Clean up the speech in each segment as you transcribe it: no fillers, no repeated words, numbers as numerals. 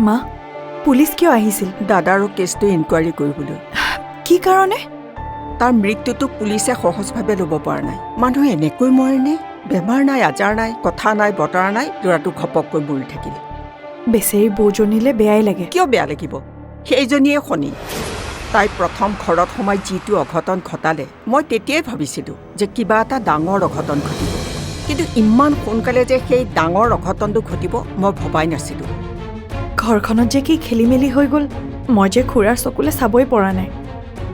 মা, পুলিচ কিয় আহিছিল? দাদাৰো কেছটো ইনকুৱাৰী কৰিবলৈ। কি কাৰণে? তাৰ মৃত্যুটো পুলিচে সহজভাৱে ল'ব পৰা নাই। মানুহ এনেকৈ মৰেনে? বেমাৰ নাই, আজাৰ নাই, কথা নাই, বতৰা নাই, ল'ৰাটো ঘপককৈ মৰি থাকিল। বেচেৰি বৌজনীলে বেয়াই লাগে। কিয় বেয়া লাগিব? সেইজনীয়ে শনি। তাই প্ৰথম ঘৰত সোমাই যিটো অঘটন ঘটালে, মই তেতিয়াই ভাবিছিলোঁ যে কিবা এটা ডাঙৰ অঘটন ঘটিব। কিন্তু ইমান সোনকালে যে সেই ডাঙৰ অঘটনটো ঘটিব মই ভবাই নাছিলোঁ। ঘৰখনত যে কি খেলি মেলি হৈ গ'ল, মই যে খুৰাৰ চকুলে চাবই পৰা নাই।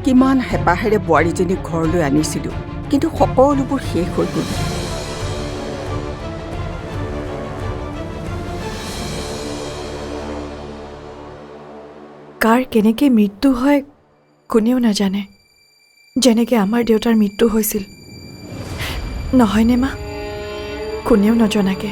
কিমান হেঁপাহেৰে বোৱাৰীজনীক ঘৰলৈ আনিছিলোঁ, কিন্তু সকলোবোৰ শেষ হৈ গ'ল। কাৰ কেনেকৈ মৃত্যু হয় কোনেও নাজানে, যেনেকৈ আমাৰ দেউতাৰ মৃত্যু হৈছিল, নহয়নে মা? কোনেও নজনাকে।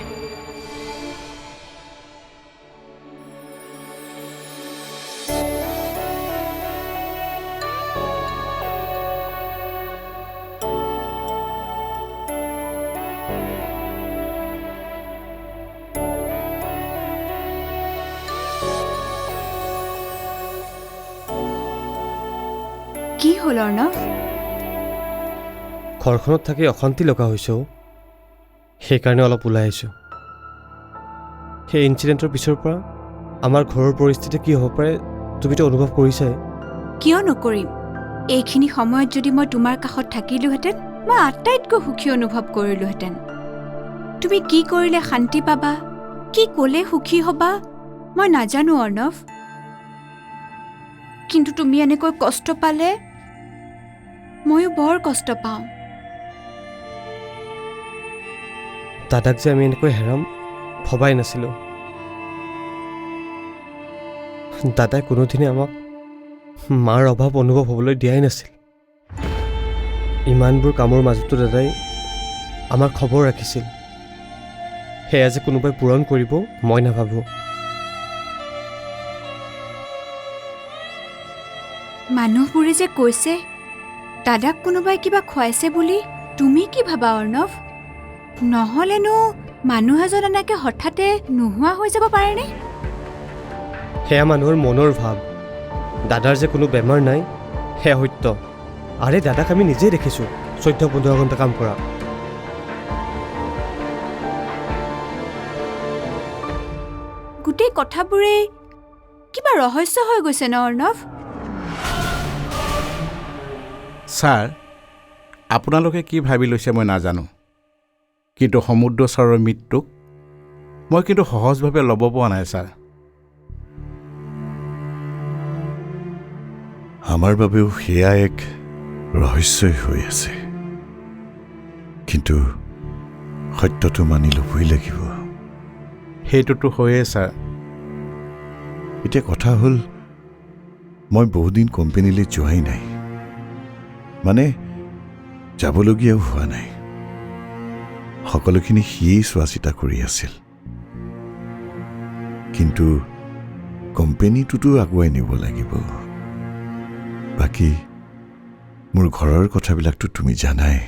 কি হ'ল অৰ্ণৱ? ঘৰখনত থাকি অশান্তি লগা হৈছে। সেইকাৰণে অলপ ওলাই আহিছোঁ। সেই ইনচিডেণ্টৰ পিছৰ পৰা আমাৰ ঘৰৰ পৰিস্থিতি কি হ'ব পাৰে তুমিতো অনুভৱ কৰিছাই। কিয় নকৰিম? এইখিনি সময়ত যদি মই তোমাৰ কাষত থাকিলোহেঁতেন, মই আটাইতকৈ সুখী অনুভৱ কৰিলোহেঁতেন। তুমি কি কৰিলে শান্তি পাবা, কি ক'লে সুখী হ'বা, মই নাজানো অৰ্ণৱ। কিন্তু তুমি এনেকৈ কষ্ট পালে ময়ো বৰ কষ্ট পাওঁ। দাদাক যে আমি এনেকৈ হেৰাম ভবাই নাছিলোঁ। দাদাই কোনোদিনে আমাক মাৰ অভাৱ অনুভৱ হ'বলৈ দিয়াই নাছিল। ইমানবোৰ কামৰ মাজতো দাদাই আমাৰ খবৰ ৰাখিছিল। সেয়া যে কোনোবাই পূৰণ কৰিব মই নাভাবোঁ। মানুহবোৰে যে কৈছে দাদাক কোনোবাই কিবা খুৱাইছে বুলি, তুমি কি ভাবা অৰ্ণৱ? নহ'লেনো মানুহ এজন এনেকৈ হঠাতে নোহোৱা হৈ যাব পাৰেনে? সেয়া মানুহৰ মনৰ ভাৱ। দাদাৰ যে কোনো বেমাৰ নাই সেয়া সত্য। আৰে দাদাক আমি নিজেই দেখিছোঁ 14-15 ঘণ্টা কাম কৰা। গোটেই কথাবোৰেই কিবা ৰহস্য হৈ গৈছে ন অৰ্ণৱ? ছাৰ, আপোনালোকে কি ভাবি লৈছে মই নাজানো, কিন্তু সমুদ্ৰ ছাৰৰ মৃত্যুক মই কিন্তু সহজভাৱে ল'ব পৰা নাই ছাৰ। আমাৰ বাবেও সেয়া এক ৰহস্যই হৈ আছে, কিন্তু সত্যটো মানি ল'বই লাগিব। সেইটোতো হয়েই ছাৰ। এতিয়া কথা হ'ল, মই বহুদিন কোম্পানীলৈ যোৱাই নাই, মানে যাবলগীয়াও হোৱা নাই। সকলোখিনি সিয়েই চোৱা চিতা কৰি আছিল, কিন্তু কোম্পানীটোতো আগুৱাই নিব লাগিব। বাকী মোৰ ঘৰৰ কথাবিলাকতো তুমি জানাই।